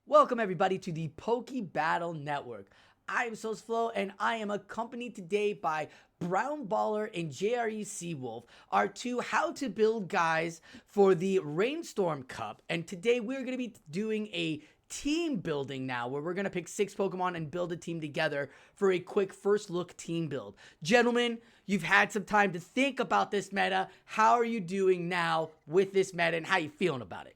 Welcome everybody to the Poke Battle Network. I am Sosaflo and I am accompanied today by brownballer and JRESeawolf, our two how to build guys for the Rainstorm Cup. And today we're going to be doing a team building now where we're going to pick 6 Pokemon and build a team together for a quick first look team build. Gentlemen, you've had some time to think about this meta. How are you doing now with this meta and how are you feeling about it?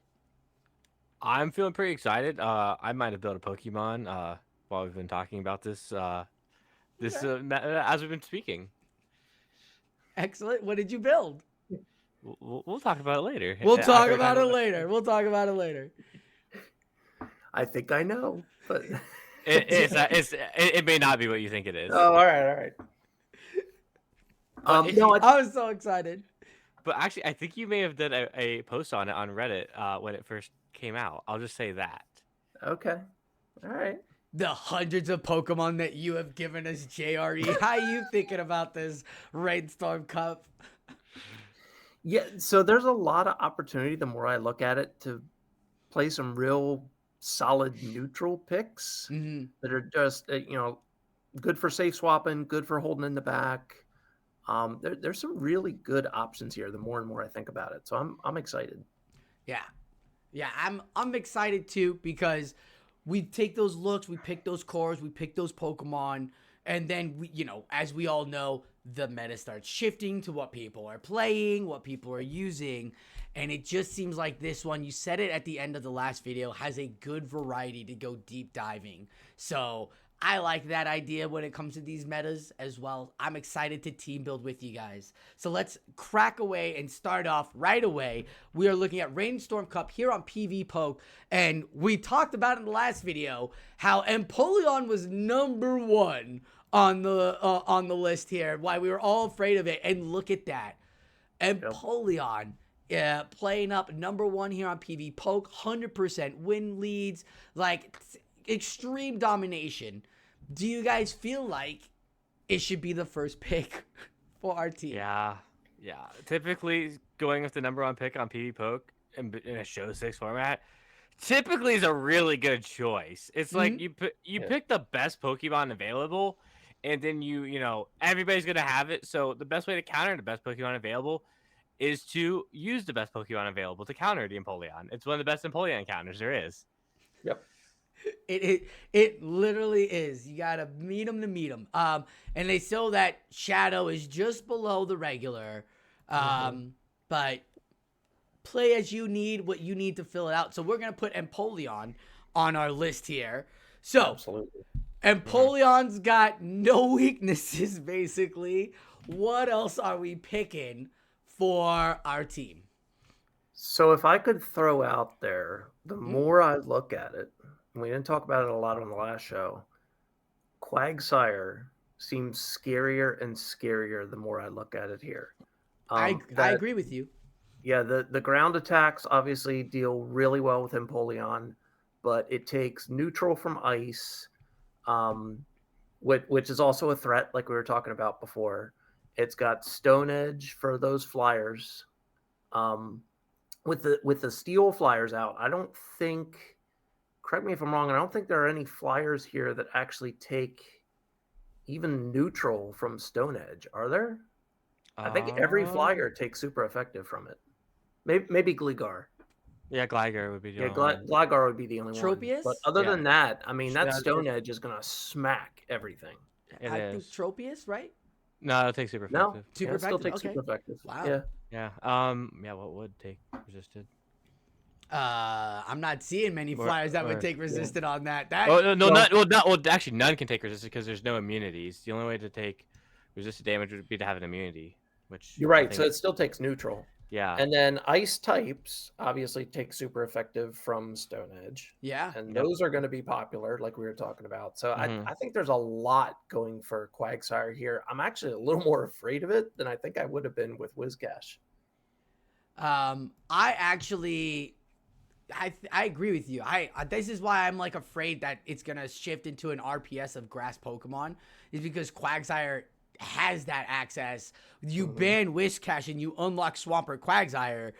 I'm feeling pretty excited. I might have built a Pokemon while we've been talking about this as we've been speaking. Excellent. What did you build? We'll talk about it later. We'll talk about it later. We'll talk about it later. I think I know, but it may not be what you think it is. oh, all right. No, I was so excited. But actually, I think you may have done a post on it on Reddit when it first came out. I'll just say that. Okay, all right. The hundreds of Pokemon that you have given us, JRE. How are you thinking about this Rainstorm Cup? Yeah, so there's a lot of opportunity the more I look at it to play some real solid neutral picks that are just good for safe swapping, good for holding in the back. There's some really good options here the more and more I think about it. So I'm excited. Yeah, I'm excited too because we take those looks, we pick those cores, we pick those Pokemon, and then we, as we all know, the meta starts shifting to what people are playing, what people are using, and it just seems like this one, you said it at the end of the last video, has a good variety to go deep diving. So I like that idea when it comes to these metas as well. I'm excited to team build with you guys. So let's crack away and start off right away. We are looking at Rainstorm Cup here on PV Poke, and we talked about in the last video how Empoleon was #1 on the list here, why we were all afraid of it, and look at that. Empoleon playing up #1 here on PV Poke, 100% win leads, like extreme domination. Do you guys feel like it should be the first pick for our team? Yeah. Typically, going with the #1 pick on PV Poke in a show 6 format typically is a really good choice. It's like you pick the best Pokemon available, and then everybody's gonna have it. So the best way to counter the best Pokemon available is to use the best Pokemon available to counter the Empoleon. It's one of the best Empoleon counters there is. Yep. It literally is. You gotta meet them to meet them. And they show that Shadow is just below the regular. But play as you need, what you need to fill it out. So we're gonna put Empoleon on our list here. So Absolutely. Empoleon's got no weaknesses, basically. What else are we picking for our team? So if I could throw out there, the more I look at it, and we didn't talk about it a lot on the last show, Quagsire seems scarier and scarier the more I look at it here. I agree with you. Yeah, the ground attacks obviously deal really well with Empoleon, but it takes neutral from ice, which is also a threat like we were talking about before. It's got Stone Edge for those flyers. With the steel flyers out, I don't think, correct me if I'm wrong, I don't think there are any flyers here that actually take even neutral from Stone Edge, are there? I think every flyer takes super effective from it. Maybe Gligar. Yeah, Gligar would be the only one. Gligar would be the only Tropius? one. But other than that, I mean, that Stone Edge is going to smack everything. I think Tropius, right? No, it'll take super effective. No, super effective. Still takes super effective. Wow. Yeah. What would take resisted? I'm not seeing many flyers that would take resisted on that. Actually, none can take resisted because there's no immunities. The only way to take resisted damage would be to have an immunity, which you're right. So it still takes neutral. Yeah. And then ice types obviously take super effective from Stone Edge. Yeah. And those are going to be popular, like we were talking about. So I think there's a lot going for Quagsire here. I'm actually a little more afraid of it than I think I would have been with Whiscash. I agree with you. This is why I'm like afraid that it's gonna shift into an RPS of grass Pokemon, is because Quagsire has that access. You ban Whiscash and you unlock Swampert Quagsire.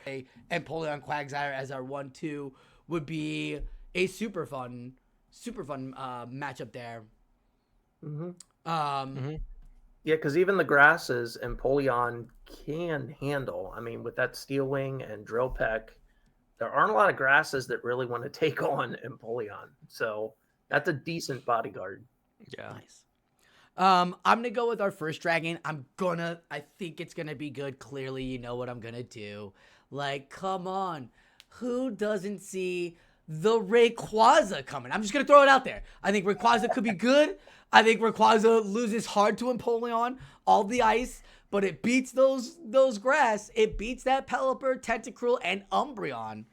Empoleon Quagsire as our 1-2 would be a super fun matchup there. Mm-hmm. Mm-hmm. Yeah, because even the grasses Empoleon can handle. I mean, with that Steel Wing and Drill Peck, there aren't a lot of grasses that really want to take on Empoleon. So that's a decent bodyguard. Yeah. Nice. I'm gonna go with our first dragon. I think it's gonna be good. Clearly, you know what I'm gonna do. Like, come on. Who doesn't see the Rayquaza coming? I'm just gonna throw it out there. I think Rayquaza could be good. I think Rayquaza loses hard to Empoleon, all the ice, but it beats those grass. It beats that Pelipper, Tentacruel, and Umbreon.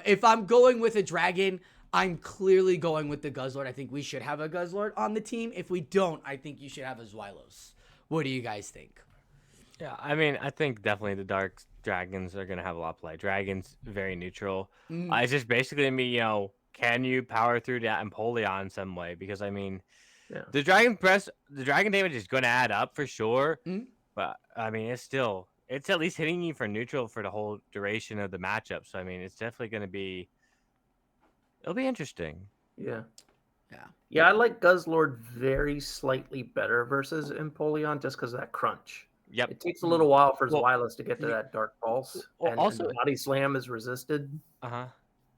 If I'm going with a dragon, I'm clearly going with the Guzzlord. I think we should have a Guzzlord on the team. If we don't, I think you should have a Zweilous. What do you guys think? Yeah, I mean, I think definitely the Dark Dragons are going to have a lot of play. Dragons, very neutral. It's just basically going to be, can you power through that Empoleon in some way? Because, I mean, the Dragon damage is going to add up for sure. But, I mean, it's at least hitting you for neutral for the whole duration of the matchup. So, I mean, it's definitely going to be, it'll be interesting. Yeah. Yeah. Yeah, I like Guzzlord very slightly better versus Empoleon just because of that crunch. Yep. It takes a little while for Zweilous to get to that Dark Pulse. Well, and also, the Body Slam is resisted. Uh-huh.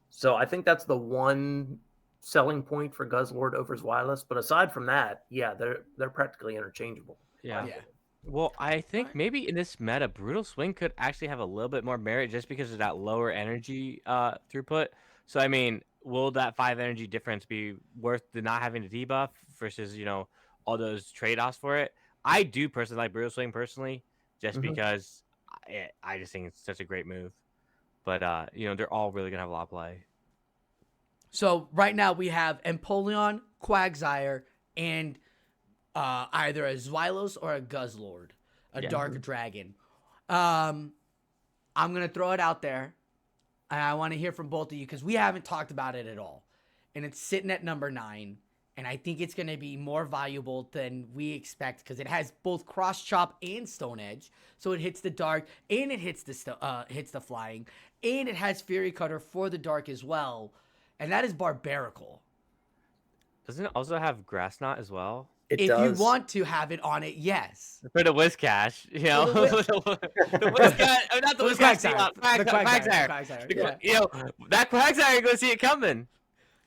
So I think that's the one selling point for Guzzlord over Zweilous. But aside from that, yeah, they're practically interchangeable. Yeah. Yeah. Well, I think maybe in this meta, Brutal Swing could actually have a little bit more merit just because of that lower energy throughput. So, I mean, will that 5 energy difference be worth the not having to debuff versus, all those trade-offs for it? I do personally like Brutal Swing just because I just think it's such a great move. But, they're all really going to have a lot of play. So, right now we have Empoleon, Quagsire, and either a Zweilous or a Guzzlord, a Dark Dragon. I'm going to throw it out there, and I want to hear from both of you because we haven't talked about it at all. And it's sitting at number 9, and I think it's going to be more valuable than we expect because it has both Cross Chop and Stone Edge. So it hits the Dark, and it hits the Flying, and it has Fury Cutter for the Dark as well, and that is Barbarical. Doesn't it also have Grass Knot as well? If you want to have it on it, yes. For the Whiscash, the Whiscash, not the Whiscash, the Quagsire. Yeah. That Quagsire, you're going to see it coming.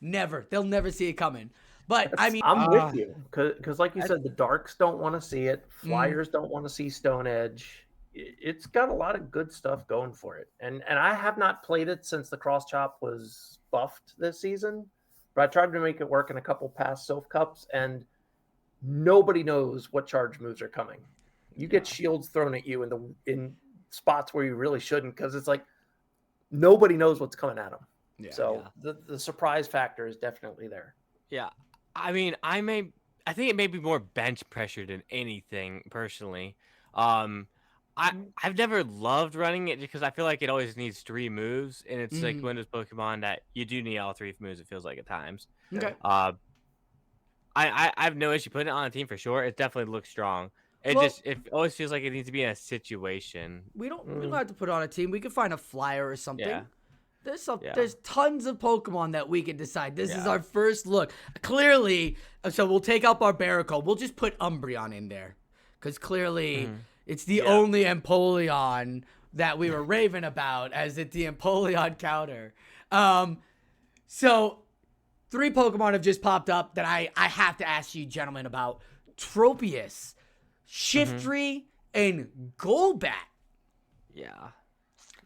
Never. They'll never see it coming. But, I mean... I'm with you. Because like you said, the Darks don't want to see it. Flyers don't want to see Stone Edge. It's got a lot of good stuff going for it. And I have not played it since the Cross Chop was buffed this season. But I tried to make it work in a couple past Soph Cups, and nobody knows what charge moves are coming. You get shields thrown at you in spots where you really shouldn't, because it's like nobody knows what's coming at them. The surprise factor is definitely there. Yeah, I mean, I think it may be more bench pressure than anything personally. I've never loved running it because I feel like it always needs 3 moves, and it's like one of those Pokemon that you do need all 3 moves. It feels like at times. Okay. I have no issue putting it on a team for sure. It definitely looks strong. It always feels like it needs to be in a situation. We don't have to put it on a team. We could find a flyer or something. Yeah. There's tons of Pokemon that we can decide. This is our first look. Clearly, so we'll take out Barbarical. We'll just put Umbreon in there. Because clearly it's the only Empoleon that we were raving about as it's the Empoleon counter. So 3 Pokemon have just popped up that I have to ask you gentlemen about. Tropius, Shiftry, and Golbat. Yeah.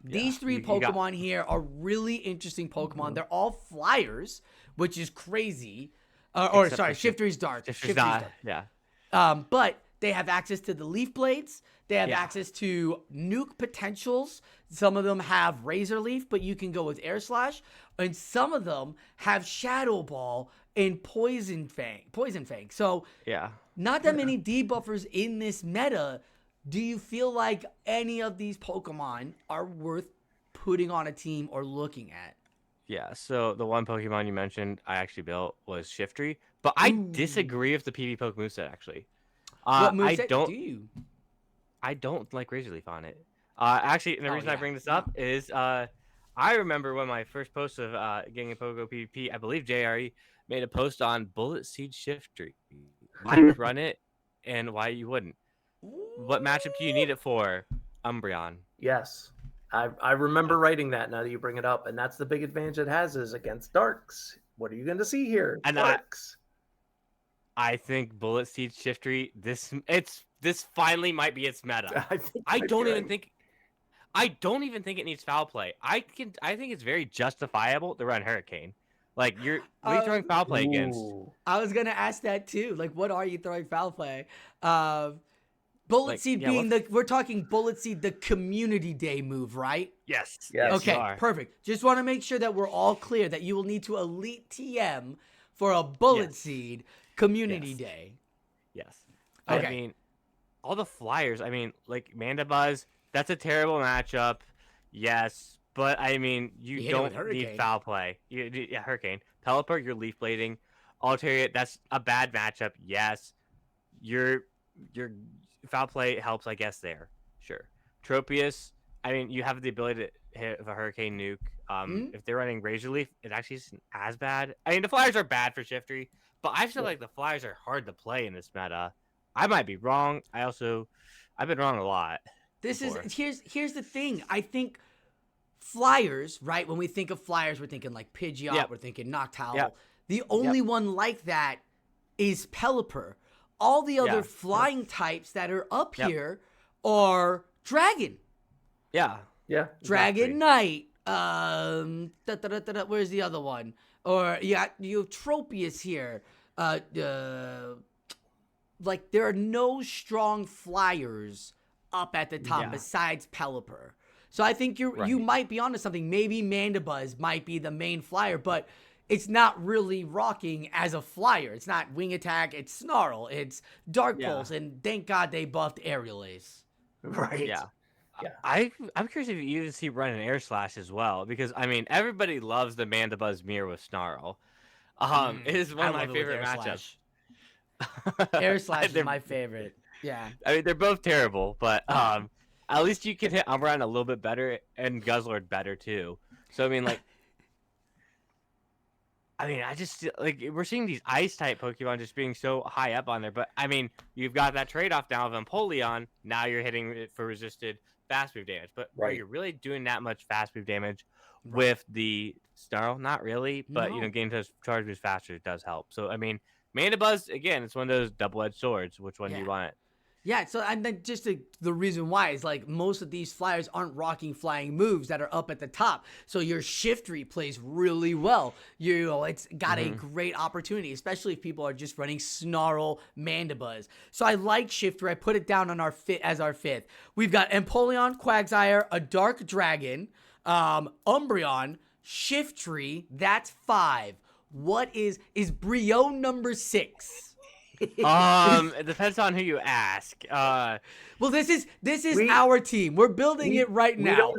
These 3 Pokemon here are really interesting Pokemon. They're all flyers, which is crazy. Shiftry's Dark. Shiftry's Dark. Yeah. But they have access to the Leaf Blades. They have access to nuke potentials. Some of them have Razor Leaf, but you can go with Air Slash. And some of them have Shadow Ball and Poison Fang. So not that many debuffers in this meta. Do you feel like any of these Pokemon are worth putting on a team or looking at? Yeah, so the one Pokemon you mentioned I actually built was Shiftry, but I disagree with the PvP Poke moveset, actually. What moveset do you? I don't like Razor Leaf on it. Actually, and the reason I bring this up is I remember when my first post of getting a Pogo PvP, I believe JRE made a post on Bullet Seed Shiftry. Why you would run it and why you wouldn't. What matchup do you need it for? Umbreon. Yes. I remember writing that now that you bring it up, and that's the big advantage it has is against darks. What are you going to see here? And Darks. I think Bullet Seed Shiftry, this finally might be its meta. I don't even think it needs foul play. I think it's very justifiable to run Hurricane. Like what are you throwing foul play against? I was gonna ask that too. Like, what are you throwing foul play? Bullet Seed being we're talking Bullet Seed, the community day move, right? Yes. Okay, perfect. Just want to make sure that we're all clear that you will need to elite TM for a Bullet Seed community day. Yes. Okay. I mean, all the flyers. I mean, like Mandibuzz, that's a terrible matchup. Yes, but I mean, you don't need foul play. Hurricane. Pelipper, you're leaf blading. Altaria, that's a bad matchup. Yes, your foul play helps, I guess. There, sure. Tropius, I mean, you have the ability to hit with a Hurricane nuke. If they're running Razor Leaf, it actually isn't as bad. I mean, the flyers are bad for Shiftry, but I feel like the flyers are hard to play in this meta. I might be wrong. I've been wrong a lot. Here's the thing. I think flyers, right? When we think of flyers, we're thinking like Pidgeot, we're thinking Noctowl. Yep. The only one like that is Pelipper. All the other flying types that are up here are Dragon. Yeah. Dragon Knight. Where's the other one? Or you have Tropius here. Like, there are no strong flyers up at the top besides Pelipper. So I think you might be onto something. Maybe Mandibuzz might be the main flyer, but it's not really rocking as a flyer. It's not Wing Attack, it's Snarl, it's Dark Pulse, and thank God they buffed Aerial Ace. Right. Yeah. I'm curious if you even see run an Air Slash as well, because I mean everybody loves the Mandibuzz mirror with Snarl. It is one of my favorite matchups. Air Slash is my favorite. Yeah. I mean they're both terrible, but at least you can hit Umbreon a little bit better and Guzzlord better too. So I mean I just like we're seeing these ice type Pokemon just being so high up on there, but I mean you've got that trade off now of Empoleon. Now you're hitting it for resisted fast move damage, but are you really doing that much fast move damage with the Snarl? Not really, but getting to charge moves faster does help. So I mean, Mandibuzz again, it's one of those double-edged swords. Which one do you want? Yeah, so and then just the reason why is like most of these flyers aren't rocking flying moves that are up at the top. So your Shiftry plays really well. It's got a great opportunity, especially if people are just running Snarl, Mandibuzz. So I like Shiftry. I put it down on our fifth. We've got Empoleon, Quagsire, a Dark Dragon, Umbreon, Shiftry. That's 5. What is Brio number 6? It depends on who you ask. Well, this is our team. We're building it right now.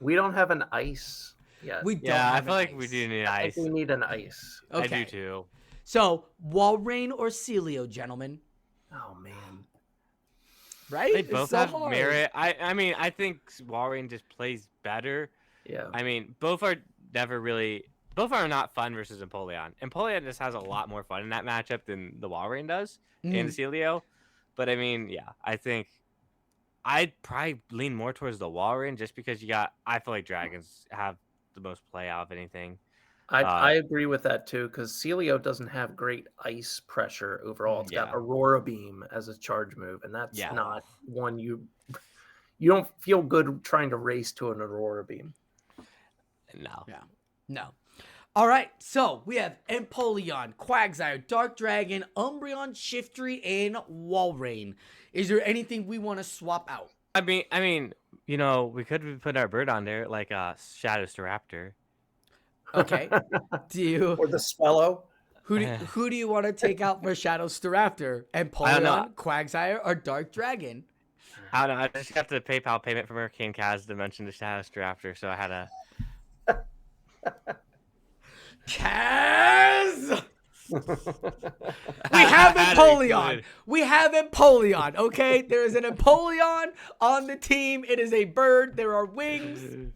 We don't have an ice yet. I feel like we do need ice. I think we need an ice. Okay. I do too. So, Walrein or Celio, gentlemen? Oh man. Right? They both have merit. I mean, I think Walrein just plays better. Yeah. I mean, both are not fun versus Empoleon. Empoleon just has a lot more fun in that matchup than the Walrein does in Celio. But I mean, I think I'd probably lean more towards the Walrein just because I feel like dragons have the most play out of anything. I agree with that too, because Celio doesn't have great ice pressure overall. It's got Aurora Beam as a charge move, and that's not one you don't feel good trying to race to an Aurora Beam. No. Yeah. No. All right, so we have Empoleon, Quagsire, Dark Dragon, Umbreon, Shiftry, and Walrein. Is there anything we want to swap out? I mean, we could put our bird on there like Shadow Staraptor. Okay. Or the Swallow? Who do you want to take out for Shadow Staraptor? Empoleon, Quagsire, or Dark Dragon? I don't know. I just got the PayPal payment from Hurricane Kaz to mention the Shadow Staraptor, so I had to. Kaz! We have Empoleon. We have Empoleon, okay? There is an Empoleon on the team. It is a bird. There are wings.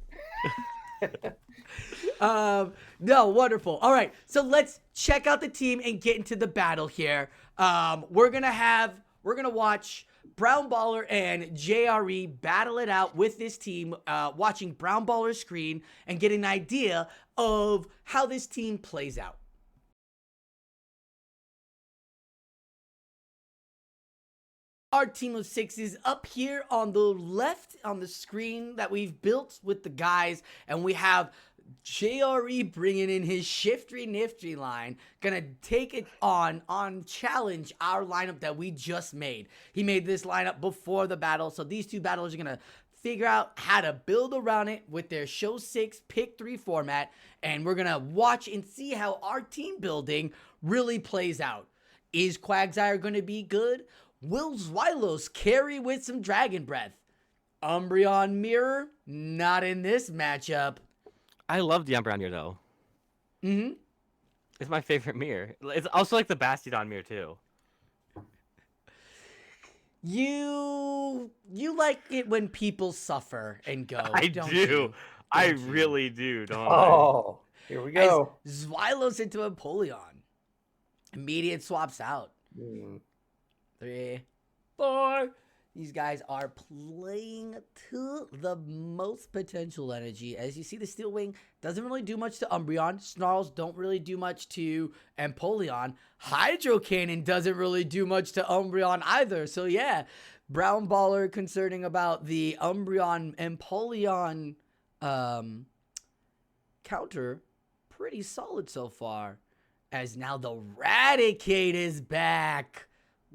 No, wonderful. All right, so let's check out the team and get into the battle here. We're gonna watch Brown Baller and JRE battle it out with this team, watching Brown Baller's screen and get an idea of how this team plays out. Our team of 6 is up here on the left on the screen that we've built with the guys, and we have JRE bringing in his shifty nifty line, gonna take it on challenge our lineup that we just made. He made this lineup before the battle, so these two battlers are gonna figure out how to build around it with their show 6 pick 3 format, and we're gonna watch and see how our team building really plays out. Is Quagsire gonna be good? Will Xylos carry with some Dragon Breath? Umbreon Mirror? Not in this matchup. I love the Umbreon mirror though. It's my favorite mirror. It's also like the Bastiodon mirror too. You like it when people suffer and go. I don't do. You? I Don't you? really do. Don't Oh, here we go. As Xylos into Empoleon. Immediate swaps out. 3, 4. These guys are playing to the most potential energy. As you see, the Steel Wing doesn't really do much to Umbreon. Snarls don't really do much to Empoleon. Hydro Cannon doesn't really do much to Umbreon either. So yeah, Brown Baller concerning about the Umbreon Empoleon counter. Pretty solid so far. As now the Raticate is back.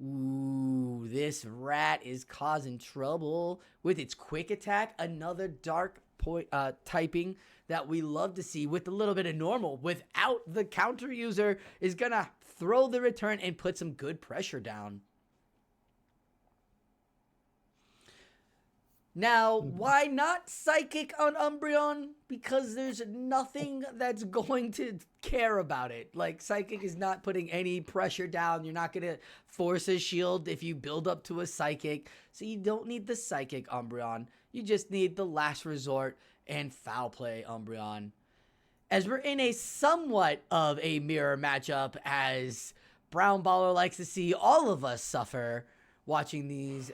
Ooh, this rat is causing trouble with its quick attack. Another dark typing that we love to see with a little bit of normal. Without the counter user is going to throw the return and put some good pressure down. Now, why not Psychic on Umbreon? Because there's nothing that's going to care about it. Like, Psychic is not putting any pressure down. You're not going to force a shield if you build up to a Psychic. So you don't need the Psychic Umbreon. You just need the last resort and foul play Umbreon. As we're in a somewhat of a mirror matchup, as Brown Baller likes to see all of us suffer watching these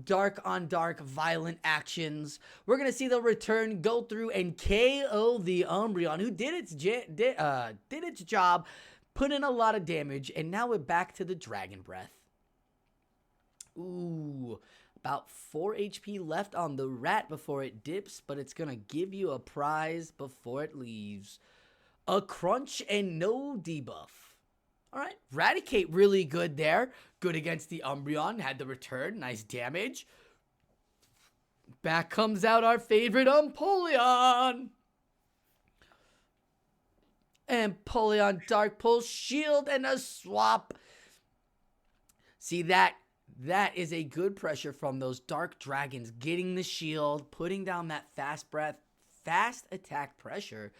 dark on dark violent actions. We're going to see the return go through and KO the Umbreon, who did its job, put in a lot of damage, and now we're back to the Dragon Breath. Ooh, about 4 HP left on the rat before it dips, but it's going to give you a prize before it leaves. A crunch and no debuff. All right, Raticate really good there. Good against the Umbreon. Had the return. Nice damage. Back comes out our favorite Empoleon. Empoleon Dark Pulse Shield and a swap. See that? That is a good pressure from those Dark Dragons. Getting the shield. Putting down that fast breath. Fast attack pressure.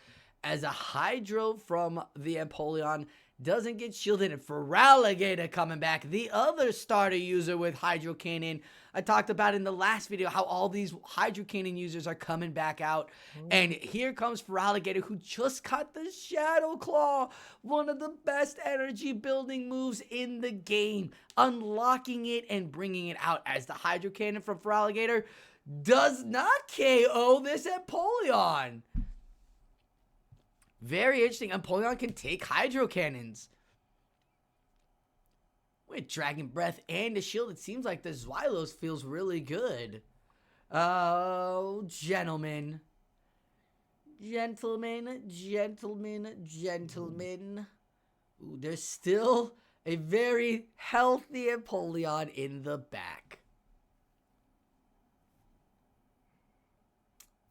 As a Hydro from the Empoleon doesn't get shielded, and Feraligatr coming back, the other starter user with Hydro Cannon. I talked about in the last video how all these Hydro Cannon users are coming back out. And here comes Feraligatr, who just got the Shadow Claw, one of the best energy building moves in the game, unlocking it and bringing it out, as the Hydro Cannon from Feraligatr does not KO this Empoleon. Very interesting. Empoleon can take Hydro Cannons. With Dragon Breath and a shield, it seems like the Xylos feels really good. Oh, gentlemen. Gentlemen. Ooh, there's still a very healthy Empoleon in the back.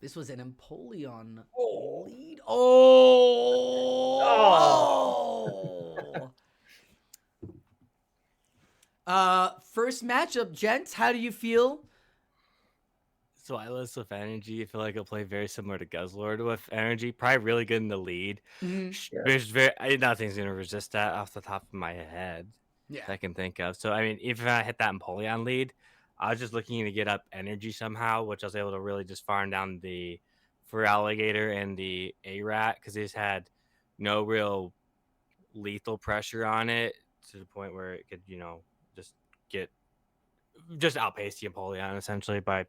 This was an Empoleon lead. First matchup, gents. How do you feel? Xylos with energy. I feel like it'll play very similar to Guzzlord with energy. Probably really good in the lead. There's nothing's gonna resist that off the top of my head. Yeah, that I can think of. So I mean, if I hit that Empoleon lead, I was just looking to get up energy somehow, which I was able to really just farm down the for Alligator and the A-Rat because they just had no real lethal pressure on it to the point where it could, just outpace the Empoleon essentially by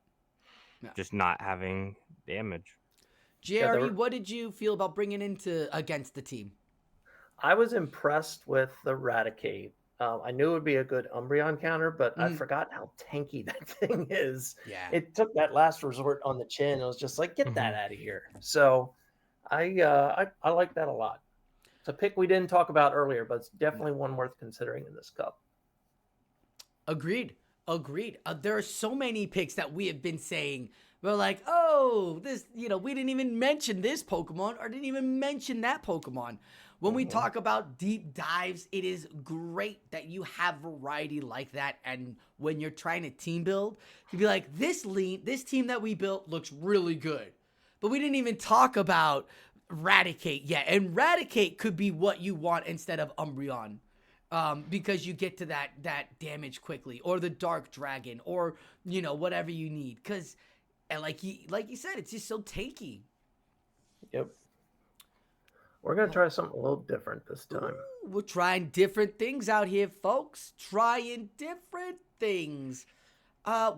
just not having damage. Jerry, what did you feel about bringing against the team? I was impressed with the Raticate. I knew it would be a good Umbreon counter, but I forgot how tanky that thing is. Yeah. It took that last resort on the chin. It was just like, get that out of here. So I like that a lot. It's a pick we didn't talk about earlier, but it's definitely one worth considering in this cup. Agreed. There are so many picks that we have been saying. We're like, oh, this, we didn't even mention this Pokemon or didn't even mention that Pokemon. When we talk about deep dives, it is great that you have variety like that. And when you're trying to team build, to be like, this team that we built looks really good. But we didn't even talk about Raticate yet. And Raticate could be what you want instead of Umbreon. Because you get to that damage quickly. Or the Dark Dragon. Or, whatever you need. Because, like you said, it's just so tanky. Yep. We're going to try something a little different this time. Ooh, we're trying different things out here, folks. Trying different things.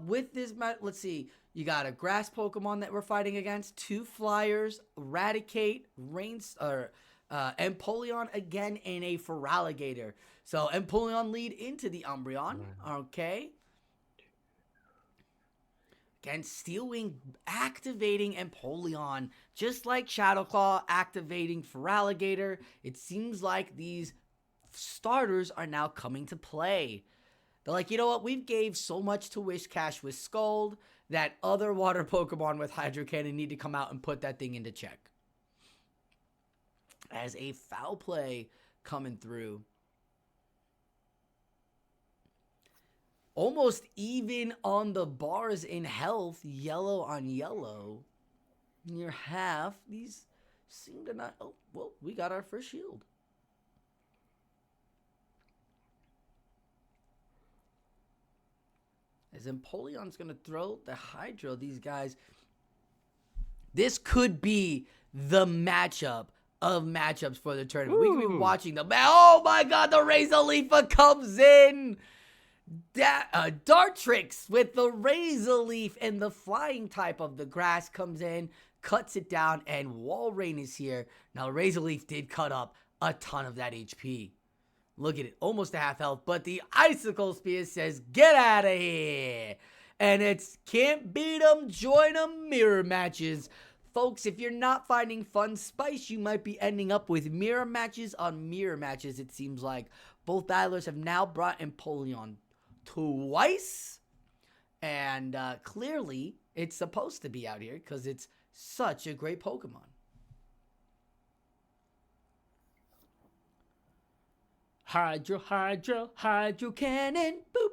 With this, let's see. You got a grass Pokemon that we're fighting against. 2 flyers. Raticate. Empoleon again. And a Feraligatr. So, Empoleon lead into the Umbreon. Okay. Again, Steel Wing activating Empoleon, just like Shadow Claw activating Feraligatr. It seems like these starters are now coming to play. They're like, you know what? We've gave so much to Whiscash with Scald that other water Pokemon with Hydro Cannon need to come out and put that thing into check. As a foul play coming through. Almost even on the bars in health, yellow on yellow. Near half. These seem to not... Oh, well, we got our first shield. As Empoleon's going to throw the Hydro, these guys... This could be the matchup of matchups for the tournament. We could be watching the... Oh my god, the Razor comes in! Dartrix with the Razor Leaf and the flying type of the grass comes in, cuts it down, and Walrein is here. Now, Razor Leaf did cut up a ton of that HP. Look at it, almost a half health, but the Icicle Spear says, get out of here. And it's can't beat them, join them, mirror matches. Folks, if you're not finding fun spice, you might be ending up with mirror matches on mirror matches, it seems like. Both dialers have now brought Empoleon twice, and clearly it's supposed to be out here because it's such a great Pokemon. Hydro Cannon, boop.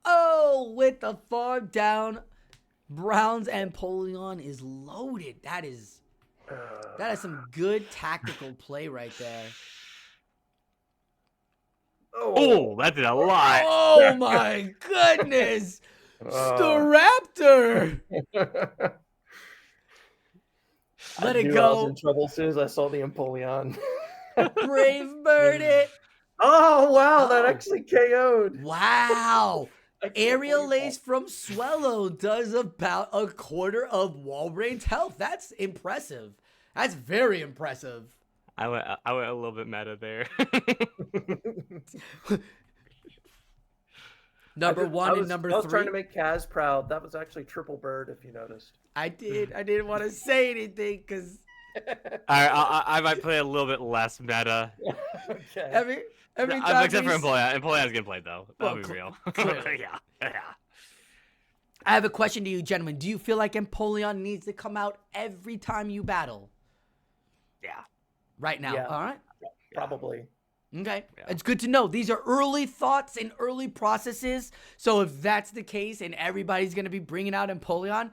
Oh, with the farm down, Brown's Empoleon is loaded. That is some good tactical play right there. Oh, that did a lot. Oh my goodness. Staraptor. Let it go. I was in trouble as soon as I saw the Empoleon. Brave bird it. Oh, wow. That actually KO'd. Wow. Aerial Ace from Swellow does about a quarter of Walrein's health. That's impressive. That's very impressive. I went a little bit meta there. Number 1 and number 3. I was trying to make Kaz proud. That was actually triple bird, if you noticed. I did. I didn't want to say anything because... I might play a little bit less meta. Okay. Every time except for Empoleon. Empoleon's getting played, though. That'll be real. Yeah. I have a question to you, gentlemen. Do you feel like Empoleon needs to come out every time you battle? Yeah. Right now. Yeah. All right. Probably. Okay. Yeah. It's good to know. These are early thoughts and early processes. So if that's the case and everybody's going to be bringing out Empoleon,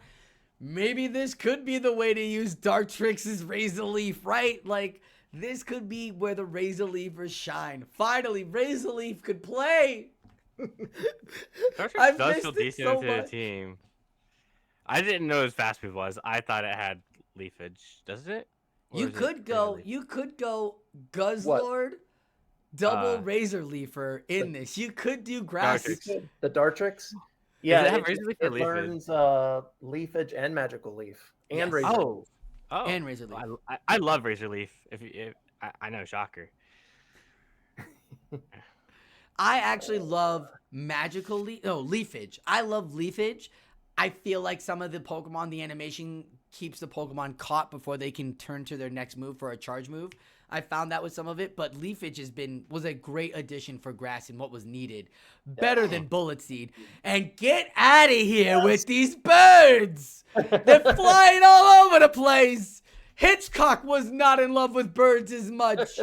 maybe this could be the way to use Dartrix's Razor Leaf, right? Like, this could be where the Razor Leafers shine. Finally, Razor Leaf could play. Dartrix does feel decent into the team. I didn't know as fast move was. I thought it had leafage. Does it? Or You is it could go. Razor You could go Guzzlord, What? double Razor Leafer in this. You could do grass. Dartrix. The Dartrix. Does Yeah, it have Razor Leaf or it leafage? learns leafage and magical leaf and Yes. razor. Oh, oh, And Razor Leaf. I love Razor Leaf. If I know, shocker. I actually love magical leafage. I love leafage. I feel like some of the Pokemon, the animation keeps the Pokemon caught before they can turn to their next move for a charge move. I found that with some of it, but leafage was a great addition for grass and what was needed. Better than Bullet Seed. And get out of here with these birds. They're flying all over the place. Hitchcock was not in love with birds as much.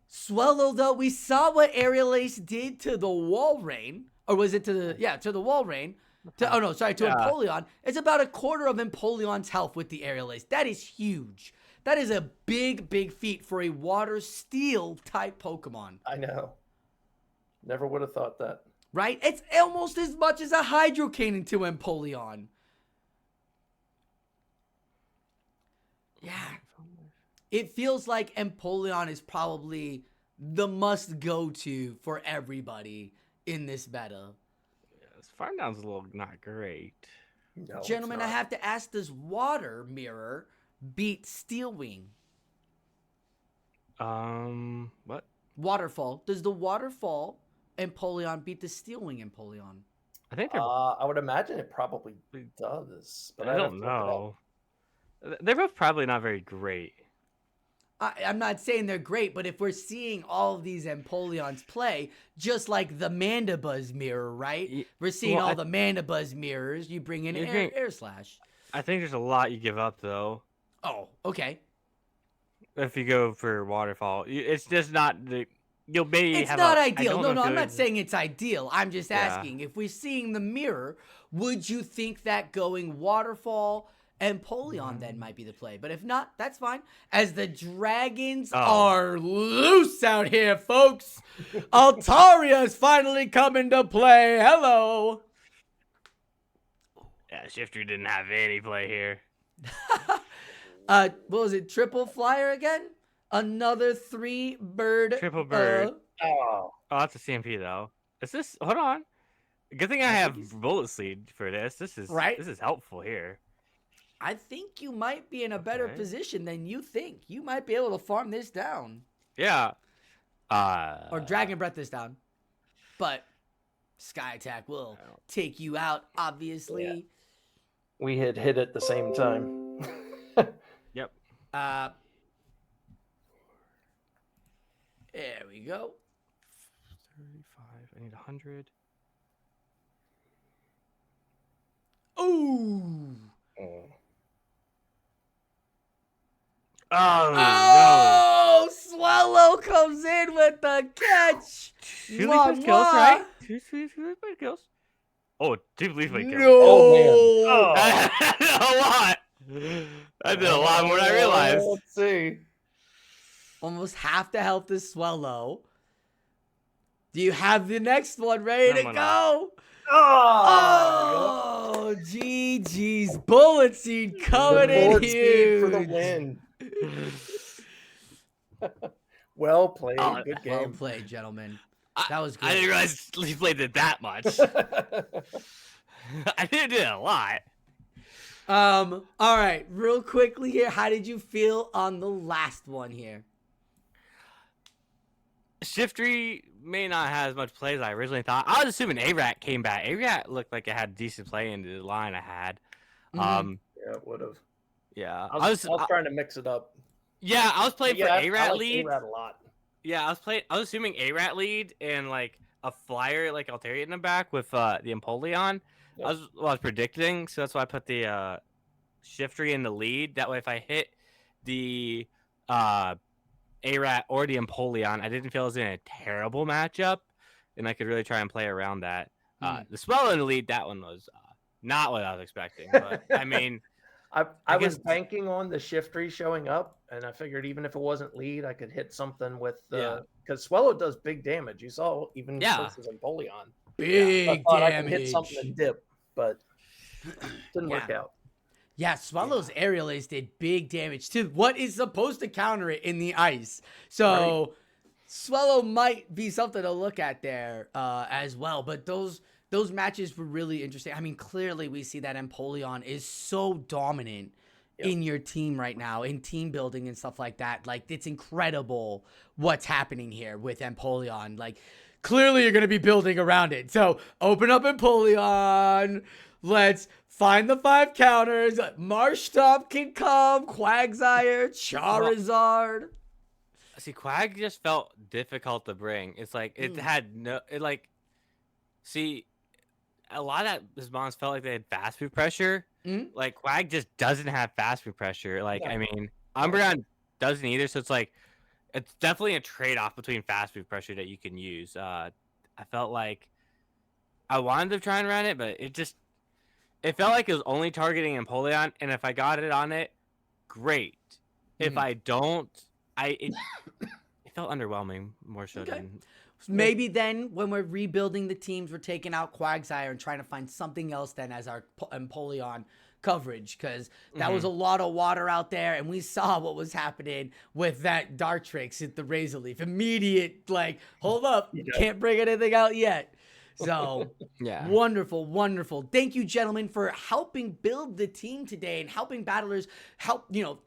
Swellow, though, we saw what Aerial Ace did to the Walrein. Or was it to the Walrein? To Empoleon. It's about a quarter of Empoleon's health with the Aerial Ace. That is huge. That is a big, big feat for a water steel type Pokemon. I know. Never would have thought that. Right? It's almost as much as a Hydro Cannon to Empoleon. Yeah. It feels like Empoleon is probably the must-go-to for everybody in this meta. Farm Down's a little not great. No, it's Gentlemen, I not. have to ask, does Water Mirror beat Steel Wing? What? Waterfall. Does the Waterfall Empoleon beat the Steel Wing Empoleon? I think they're. I would imagine it probably does, but I don't know. They're both probably not very great. I'm not saying they're great, but if we're seeing all of these Empoleons play, just like the Mandibuzz mirror, right? We're seeing all the Mandibuzz mirrors. You bring in Air Slash. I think there's a lot you give up, though. Oh, okay. If you go for Waterfall, it's just not the. You'll maybe It's have not a, ideal. No, I'm not good... saying it's ideal. I'm just asking, if we're seeing the mirror, would you think that going Waterfall Empoleon then might be the play? But if not, that's fine. As the dragons are loose out here, folks. Altaria is finally coming to play. Hello. Yeah, Shifter didn't have any play here. What was it? Triple flyer again? Another 3-bird. Triple bird. Oh, That's a CMP though. Is this? Hold on. Good thing I have Bullet Seed for this. This is right. This is helpful here. I think you might be in a better position than you think. You might be able to farm this down. Yeah. Or Dragon Breath this down. But Sky Attack will take you out, obviously. Yeah. We had hit at the same time. Yep. There we go. 35. I need 100. Ooh. Oh, no. Swallow comes in with the catch. 2 leaf kills, right? Two leaf kills. Oh, 2 leaf kills. No. Oh, man. That's a lot. I did a lot more than I realized. Let's see. Almost half the health is Swallow. Do you have the next one ready to go? Oh, GG's Bullet Seed coming in huge. For the win. Well played. Good game. Well played, gentlemen. That was good. I didn't realize he played it that much. I didn't do it a lot. All right, real quickly here, how did you feel on the last one here? Shifty may not have as much play as I originally thought. I was assuming A-Rat came back. A-Rat looked like it had decent play in the line I had. Yeah, it would have. Yeah. I was trying to mix it up. Yeah, I was playing for A-Rat lead. A-Rat a lot. Yeah, I was assuming A-Rat lead and like a flyer like Altaria in the back with the Empoleon. Yep. I was predicting, so that's why I put the Shifty in the lead. That way if I hit the A-Rat or the Empoleon, I didn't feel it was in a terrible matchup, and I could really try and play around that. The Swell in the lead, that one was not what I was expecting. But I mean, I was banking on the Shifty showing up, and I figured even if it wasn't lead, I could hit something with the because Swallow does big damage. You saw even versus Empoleon. Big I thought damage. I could hit something and dip, but Didn't work out. Yeah, Swallow's aerial ace did big damage to what is supposed to counter it in the ice. So Swallow might be something to look at there as well. But those matches were really interesting. I mean, clearly we see that Empoleon is so dominant in your team right now, in team building and stuff like that. Like, it's incredible what's happening here with Empoleon. Like, clearly you're going to be building around it. So open up Empoleon. Let's find the 5 counters. Marshtomp can come. Quagsire, Charizard. See, Quag just felt difficult to bring. It's like it had no. It like, see, a lot of his mons felt like they had fast move pressure. Like Quag just doesn't have fast move pressure. Like I mean, Umbreon doesn't either. So it's like, it's definitely a trade off between fast move pressure that you can use. I felt like I wanted to try and run it, but it felt like it was only targeting Empoleon, and if I got it on it, great. If I don't, it felt underwhelming more so than. Maybe then when we're rebuilding the teams, we're taking out Quagsire and trying to find something else then as our Empoleon coverage, because that was a lot of water out there, and we saw what was happening with that Dartrix at the Razor Leaf. Immediate, like, hold up, can't bring anything out yet. So, wonderful, wonderful. Thank you, gentlemen, for helping build the team today and helping battlers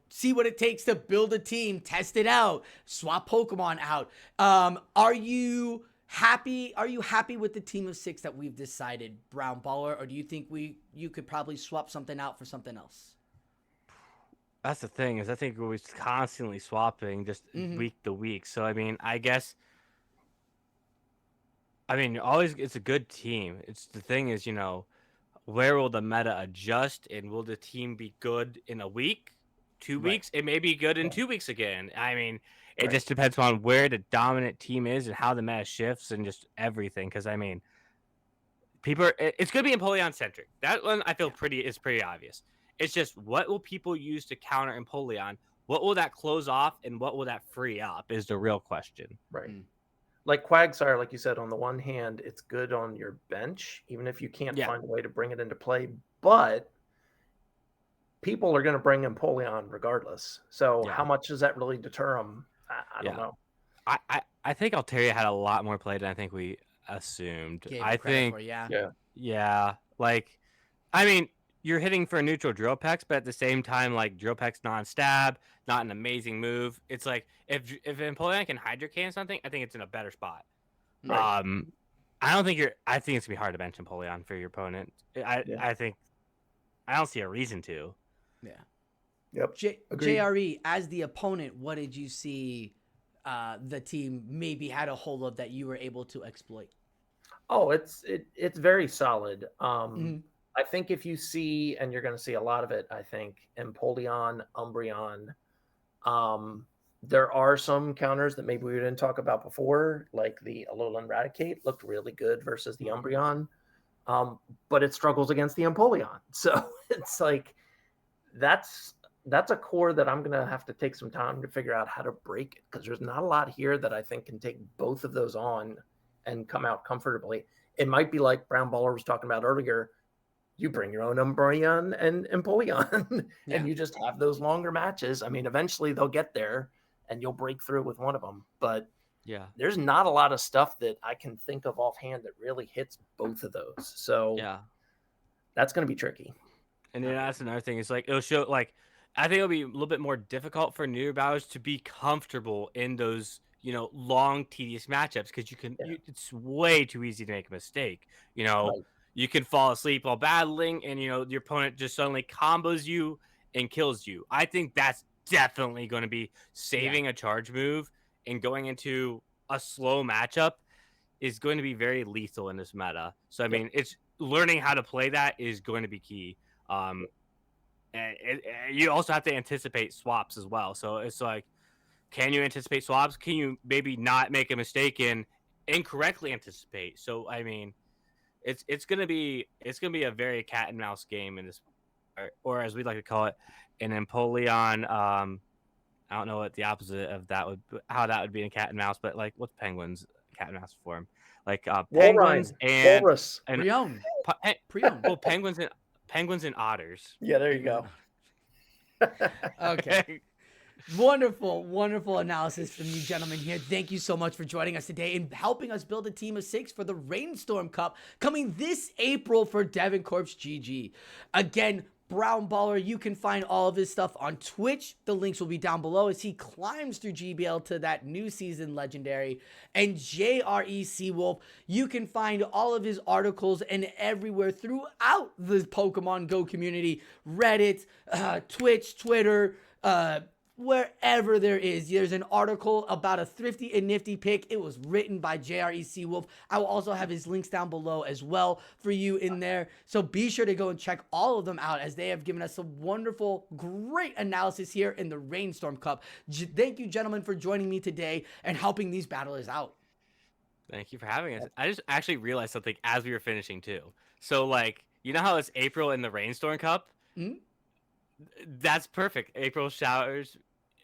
see what it takes to build a team, test it out, swap Pokemon out. Are you happy? Are you happy with the team of 6 that we've decided, Brown Baller, or do you think you could probably swap something out for something else? That's the thing, is I think we're constantly swapping just week to week. So I mean, always it's a good team. It's the thing is, where will the meta adjust, and will the team be good in a week, 2 weeks? It may be good in 2 weeks again. I mean, it just depends on where the dominant team is and how the meta shifts and just everything. Because I mean, it's going to be Empoleon centric. That one I feel is pretty obvious. It's just, what will people use to counter Empoleon? What will that close off, and what will that free up is the real question. Right. Like Quagsire, like you said, on the one hand, it's good on your bench, even if you can't find a way to bring it into play. But people are going to bring Empoleon regardless. So how much does that really deter them? I don't know. I think Altaria had a lot more play than I think we assumed. Like, I mean, you're hitting for a neutral Drill Pex, but at the same time, like, Drill Pex non-stab, not an amazing move. It's like, if Empoleon can Hydro Can something, I think it's in a better spot. I think it's gonna be hard to bench Empoleon for your opponent. I think I don't see a reason to. JRE, as the opponent, what did you see the team maybe had a hold of that you were able to exploit? Oh, it's very solid. I think if you see, and you're going to see a lot of it, I think, Empoleon, Umbreon, there are some counters that maybe we didn't talk about before, like the Alolan Raticate looked really good versus the Umbreon, but it struggles against the Empoleon. So it's like, that's a core that I'm going to have to take some time to figure out how to break it, because there's not a lot here that I think can take both of those on and come out comfortably. It might be like Brown Baller was talking about earlier. You bring your own Umbreon and Empoleon, and you just have those longer matches. I mean, eventually they'll get there, and you'll break through with one of them. But there's not a lot of stuff that I can think of offhand that really hits both of those. So that's going to be tricky. And then that's another thing. It's like, it'll show, like, I think it'll be a little bit more difficult for newer battlers to be comfortable in those, long, tedious matchups, because it's way too easy to make a mistake. You can fall asleep while battling, and your opponent just suddenly combos you and kills you. I think that's definitely going to be saving a charge move and going into a slow matchup is going to be very lethal in this meta. So I mean, it's learning how to play that is going to be key. And you also have to anticipate swaps as well. So it's like, can you anticipate swaps? Can you maybe not make a mistake and incorrectly anticipate? So I mean, it's gonna be a very cat and mouse game in this, or as we like to call it, an Empoleon. I don't know what the opposite of that how that would be in cat and mouse, but like, what's Penguin's cat and mouse form? Like Penguins and Prion. Well, Penguins and Penguins and otters. Yeah, there you go. Okay. Wonderful analysis from you gentlemen here. Thank you so much for joining us today and helping us build a team of 6 for the Rainstorm Cup coming this April for DevonCorpsGG. Again, Brown Baller, you can find all of his stuff on Twitch. The links will be down below as he climbs through GBL to that new season legendary. And JRESeawolf, you can find all of his articles and everywhere throughout the Pokemon Go community, Reddit, Twitch, Twitter, wherever there's an article about a thrifty and nifty pick. It was written by JRESeawolf. I will also have his links down below as well for you in there. So be sure to go and check all of them out as they have given us some wonderful, great analysis here in the Rainstorm Cup. Thank you, gentlemen, for joining me today and helping these battlers out. Thank you for having us. I just actually realized something as we were finishing too. So like, you know how it's April in the Rainstorm Cup? Mm-hmm. That's perfect. April showers,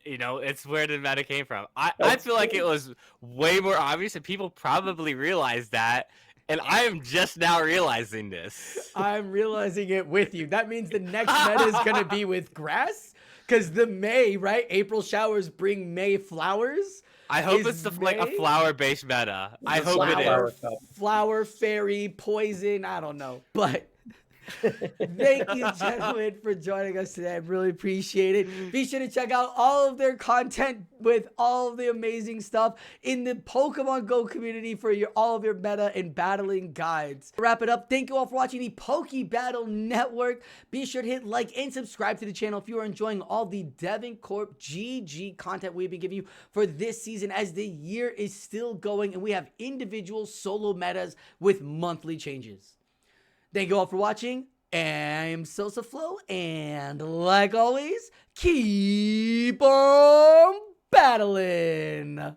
you know, it's where the meta came from. I feel like it was way more obvious and people probably realized that. And I am just now realizing this. I'm realizing it with you. That means the next meta is going to be with grass. Because the May, right? April showers bring May flowers. I hope it's like a flower-based meta. I hope it is. Flower, fairy, poison, I don't know. But thank you, gentlemen, for joining us today. I really appreciate it. Be sure to check out all of their content with all of the amazing stuff in the Pokemon Go community for all of your meta and battling guides. To wrap it up, thank you all for watching the Poke Battle Network. Be sure to hit like and subscribe to the channel if you are enjoying all the DevonCorpsGG content we've been giving you for this season as the year is still going and we have individual solo metas with monthly changes. Thank you all for watching. I'm Sosaflo, and like always, keep on battling.